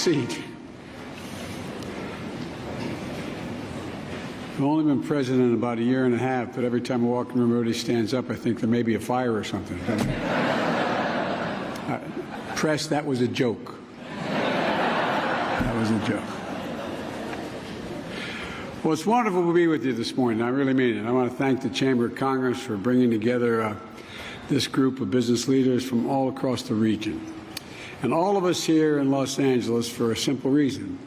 seat. I've only been president about a year and a half, but every time I walk in the room, everybody stands up. I think there may be a fire or something. Press, that was a joke. That was a joke. Well, it's wonderful to be with you this morning. I really mean it. I want to thank the Chamber of Congress for bringing together this group of business leaders from all across the region. And all of us here in Los Angeles for a simple reason,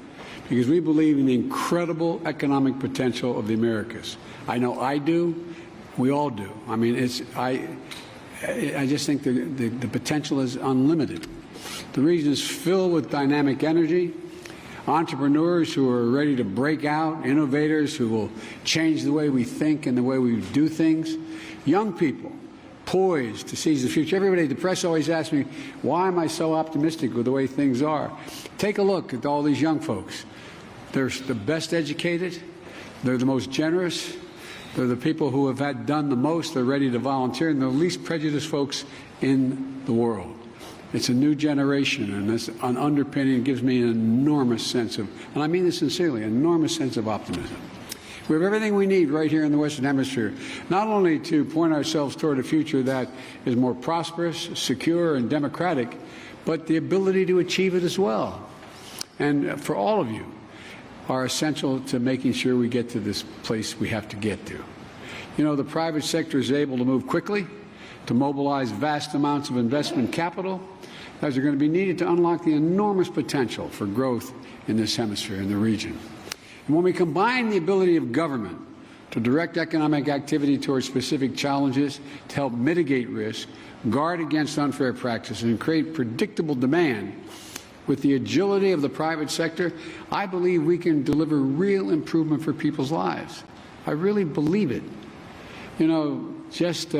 because we believe in the incredible economic potential of the Americas. I know I do. We all do. I mean, I just think the potential is unlimited. The region is filled with dynamic energy, entrepreneurs who are ready to break out, innovators who will change the way we think and the way we do things, young people poised to seize the future. Everybody, the press always asks me, why am I so optimistic with the way things are? Take a look at all these young folks. They're the best educated. They're the most generous. They're the people who have done the most. They're ready to volunteer, and they're the least prejudiced folks in the world. It's a new generation, and this an underpinning gives me an enormous sense of, and I mean this sincerely, an enormous sense of optimism. We have everything we need right here in the Western Hemisphere, not only to point ourselves toward a future that is more prosperous, secure, and democratic, but the ability to achieve it as well. And for all of you, are essential to making sure we get to this place we have to get to. You know, the private sector is able to move quickly, to mobilize vast amounts of investment capital that are going to be needed to unlock the enormous potential for growth in this hemisphere, in the region. And when we combine the ability of government to direct economic activity towards specific challenges, to help mitigate risk, guard against unfair practices, and create predictable demand, with the agility of the private sector, I believe we can deliver real improvement for people's lives. I really believe it. You know, just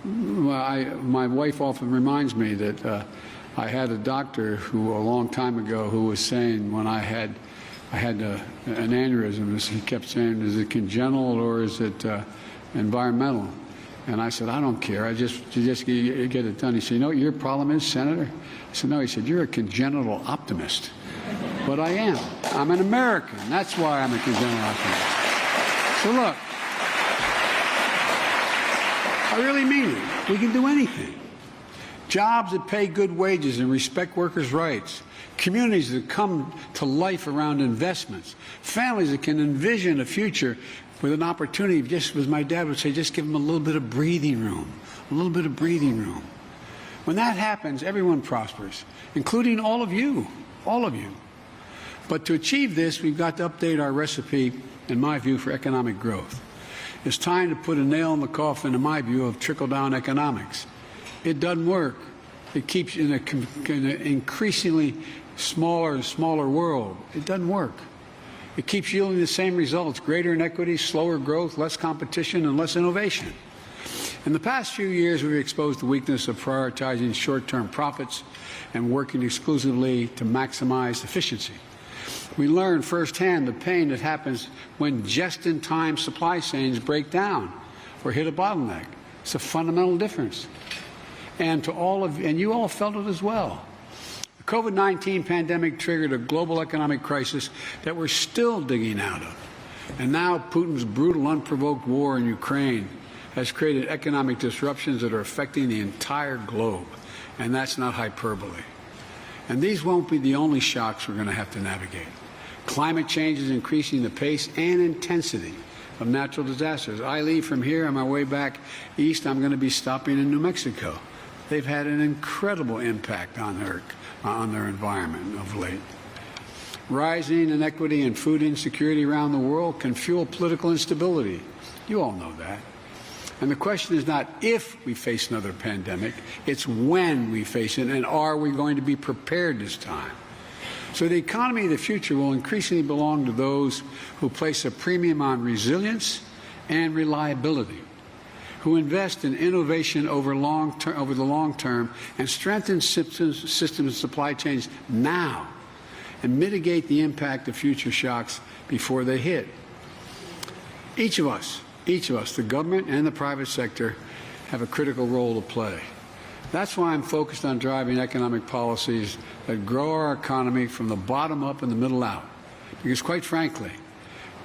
my wife often reminds me that I had a doctor who a long time ago who was saying when I had an aneurysm, he kept saying, is it congenital or is it environmental? And I said, I don't care. You just get it done. He said, you know what your problem is, Senator? I said, no. He said, you're a congenital optimist. But I am. I'm an American. That's why I'm a congenital optimist. So look, I really mean it. We can do anything. Jobs that pay good wages and respect workers' rights. Communities that come to life around investments. Families that can envision a future with an opportunity, just as my dad would say, just give them a little bit of breathing room, a little bit of breathing room. When that happens, everyone prospers, including all of you, all of you. But to achieve this, we've got to update our recipe, in my view, for economic growth. It's time to put a nail in the coffin, in my view, of trickle-down economics. It doesn't work. It keeps in an increasingly smaller and smaller world. It doesn't work. It keeps yielding the same results, greater inequity, slower growth, less competition, and less innovation. In the past few years, we've exposed the weakness of prioritizing short-term profits and working exclusively to maximize efficiency. We learned firsthand the pain that happens when just-in-time supply chains break down or hit a bottleneck. It's a fundamental difference. And you all felt it as well. The COVID-19 pandemic triggered a global economic crisis that we're still digging out of. And now Putin's brutal, unprovoked war in Ukraine has created economic disruptions that are affecting the entire globe. And that's not hyperbole. And these won't be the only shocks we're going to have to navigate. Climate change is increasing the pace and intensity of natural disasters. I leave from here on my way back east. I'm going to be stopping in New Mexico. They've had an incredible impact on their environment of late. Rising inequity and food insecurity around the world can fuel political instability. You all know that. And the question is not if we face another pandemic, it's when we face it, and are we going to be prepared this time? So the economy of the future will increasingly belong to those who place a premium on resilience and reliability, who invest in innovation over the long term and strengthen systems and supply chains now and mitigate the impact of future shocks before they hit. Each of us, the government and the private sector, have a critical role to play. That's why I'm focused on driving economic policies that grow our economy from the bottom up and the middle out. Because quite frankly,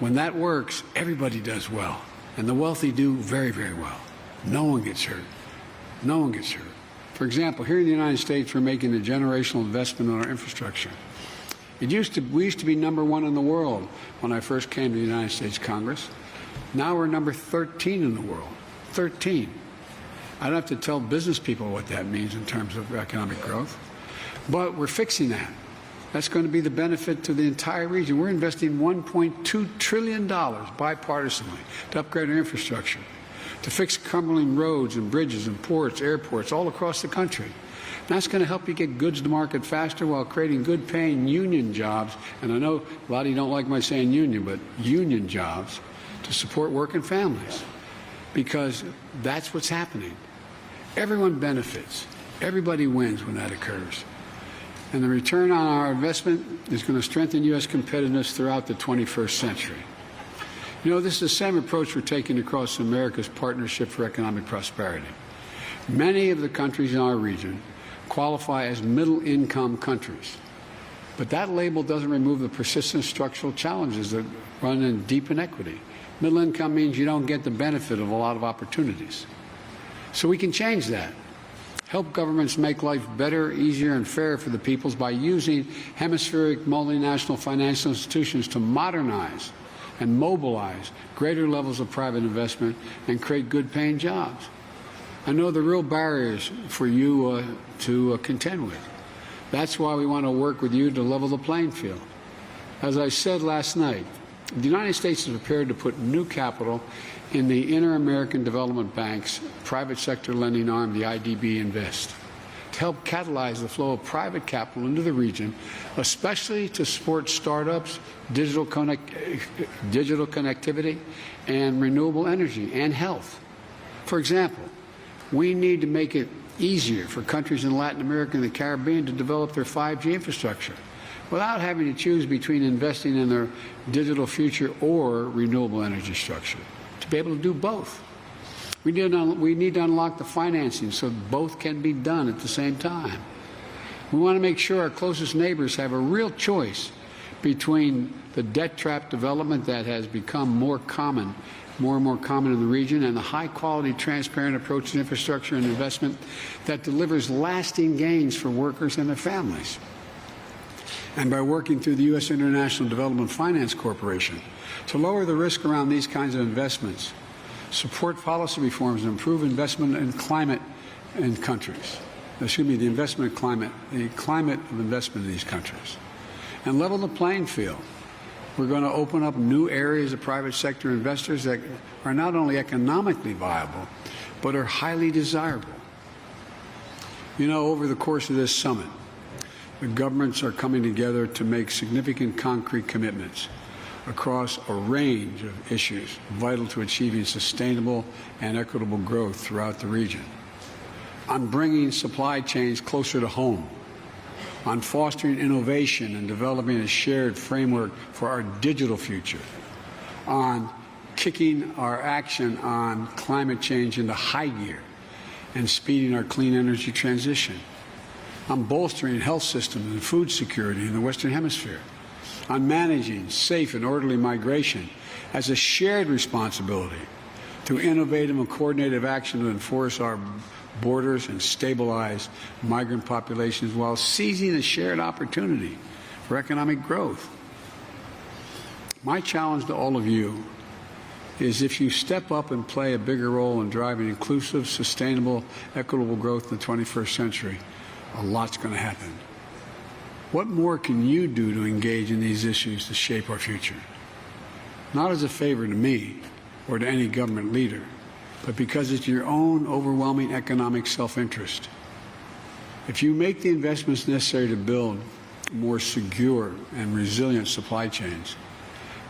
when that works, everybody does well. And the wealthy do very, very well. No one gets hurt. No one gets hurt. For example, here in the United States, we're making a generational investment in our infrastructure. We used to be #1 in the world when I first came to the United States Congress. Now we're number 13 in the world. 13. I don't have to tell business people what that means in terms of economic growth. But we're fixing that. That's going to be the benefit to the entire region. We're investing $1.2 trillion bipartisanly to upgrade our infrastructure, to fix crumbling roads and bridges and ports, airports all across the country. That's going to help you get goods to market faster while creating good-paying union jobs. And I know a lot of you don't like my saying union, but union jobs to support working families, because that's what's happening. Everyone benefits. Everybody wins when that occurs. And the return on our investment is going to strengthen U.S. competitiveness throughout the 21st century. You know, this is the same approach we're taking across America's Partnership for Economic Prosperity. Many of the countries in our region qualify as middle-income countries. But that label doesn't remove the persistent structural challenges that run in deep inequity. Middle income means you don't get the benefit of a lot of opportunities. So we can change that. Help governments make life better, easier, and fairer for the peoples by using hemispheric multinational financial institutions to modernize and mobilize greater levels of private investment and create good-paying jobs. I know the real barriers for you to contend with. That's why we want to work with you to level the playing field. As I said last night, the United States is prepared to put new capital in the Inter-American Development Bank's private sector lending arm, the IDB Invest, to help catalyze the flow of private capital into the region, especially to support startups, digital connectivity, and renewable energy and health. For example, we need to make it easier for countries in Latin America and the Caribbean to develop their 5G infrastructure without having to choose between investing in their digital future or renewable energy structure. To be able to do both, we need to unlock the financing so both can be done at the same time. We want to make sure our closest neighbors have a real choice between the debt trap development that has become more and more common in the region, and the high-quality, transparent approach to infrastructure and investment that delivers lasting gains for workers and their families. And by working through the U.S. International Development Finance Corporation to lower the risk around these kinds of investments, support policy reforms, and improve investment and climate in countries. Excuse me, the investment climate, the climate of investment in these countries. And level the playing field. We're going to open up new areas of private sector investors that are not only economically viable, but are highly desirable. You know, over the course of this summit, the governments are coming together to make significant concrete commitments across a range of issues vital to achieving sustainable and equitable growth throughout the region. On bringing supply chains closer to home, on fostering innovation and developing a shared framework for our digital future, on kicking our action on climate change into high gear and speeding our clean energy transition, on bolstering health systems and food security in the Western Hemisphere, on managing safe and orderly migration as a shared responsibility to innovative and coordinated action to enforce our borders and stabilize migrant populations while seizing a shared opportunity for economic growth. My challenge to all of you is, if you step up and play a bigger role in driving inclusive, sustainable, equitable growth in the 21st century, a lot's going to happen. What more can you do to engage in these issues to shape our future? Not as a favor to me or to any government leader, but because it's your own overwhelming economic self-interest. If you make the investments necessary to build more secure and resilient supply chains,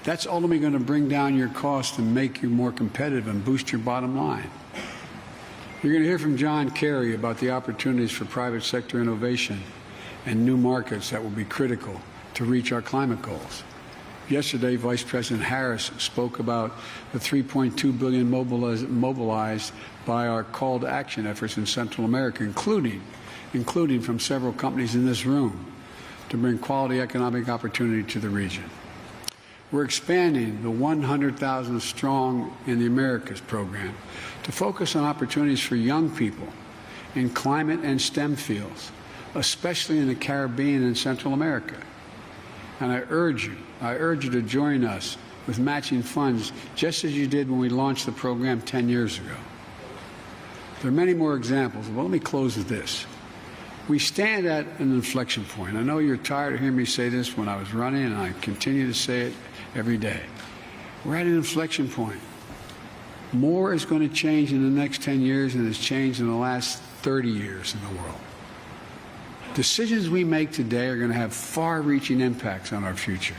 that's ultimately going to bring down your costs and make you more competitive and boost your bottom line. You're going to hear from John Kerry about the opportunities for private sector innovation and new markets that will be critical to reach our climate goals. Yesterday, Vice President Harris spoke about the $3.2 billion mobilized by our call to action efforts in Central America, including from several companies in this room, to bring quality economic opportunity to the region. We're expanding the 100,000 Strong in the Americas program to focus on opportunities for young people in climate and STEM fields, especially in the Caribbean and Central America. And I urge you to join us with matching funds, just as you did when we launched the program 10 years ago. There are many more examples, but let me close with this. We stand at an inflection point. I know you're tired of hearing me say this when I was running, and I continue to say it every day. We're at an inflection point. More is going to change in the next 10 years than has changed in the last 30 years in the world. Decisions we make today are going to have far-reaching impacts on our future.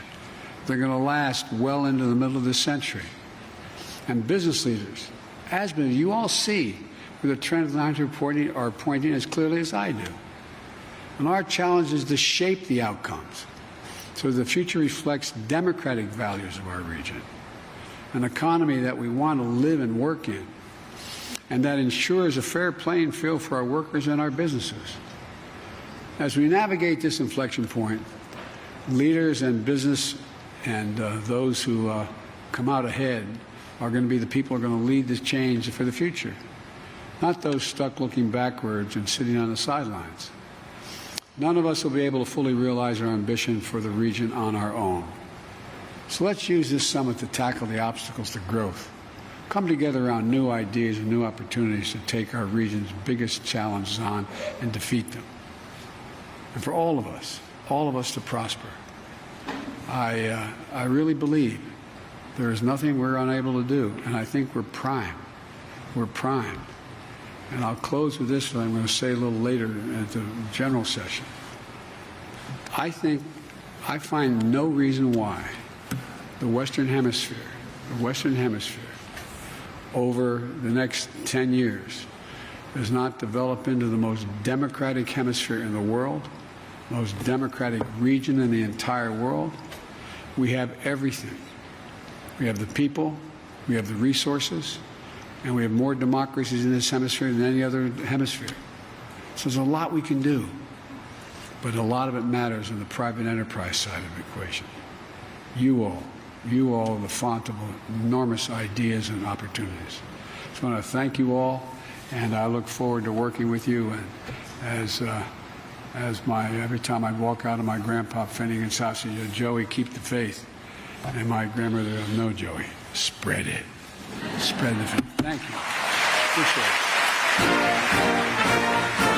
They're going to last well into the middle of this century. And business leaders, you all see where the trend lines are pointing as clearly as I do. And our challenge is to shape the outcomes so the future reflects democratic values of our region, an economy that we want to live and work in, and that ensures a fair playing field for our workers and our businesses. As we navigate this inflection point, leaders and business and those who come out ahead are going to be the people who are going to lead this change for the future, not those stuck looking backwards and sitting on the sidelines. None of us will be able to fully realize our ambition for the region on our own. So let's use this summit to tackle the obstacles to growth, come together around new ideas and new opportunities to take our region's biggest challenges on and defeat them. And for all of us to prosper. I really believe there is nothing we're unable to do, and I think we're primed. We're primed. And I'll close with this, and I'm going to say a little later at the general session. I find no reason why the Western Hemisphere, over the next 10 years, does not develop into the most democratic hemisphere in the world, most democratic region in the entire world. We have everything. We have the people, we have the resources, and we have more democracies in this hemisphere than any other hemisphere. So there's a lot we can do, but a lot of it matters on the private enterprise side of the equation. You all are the font of enormous ideas and opportunities. So I want to thank you all, and I look forward to working with you. And every time I walk out of my Grandpa Finnegan's house, he said, "Joey, keep the faith." And my grandmother, "No, Joey, spread it. Spread the faith." Thank you. Appreciate it.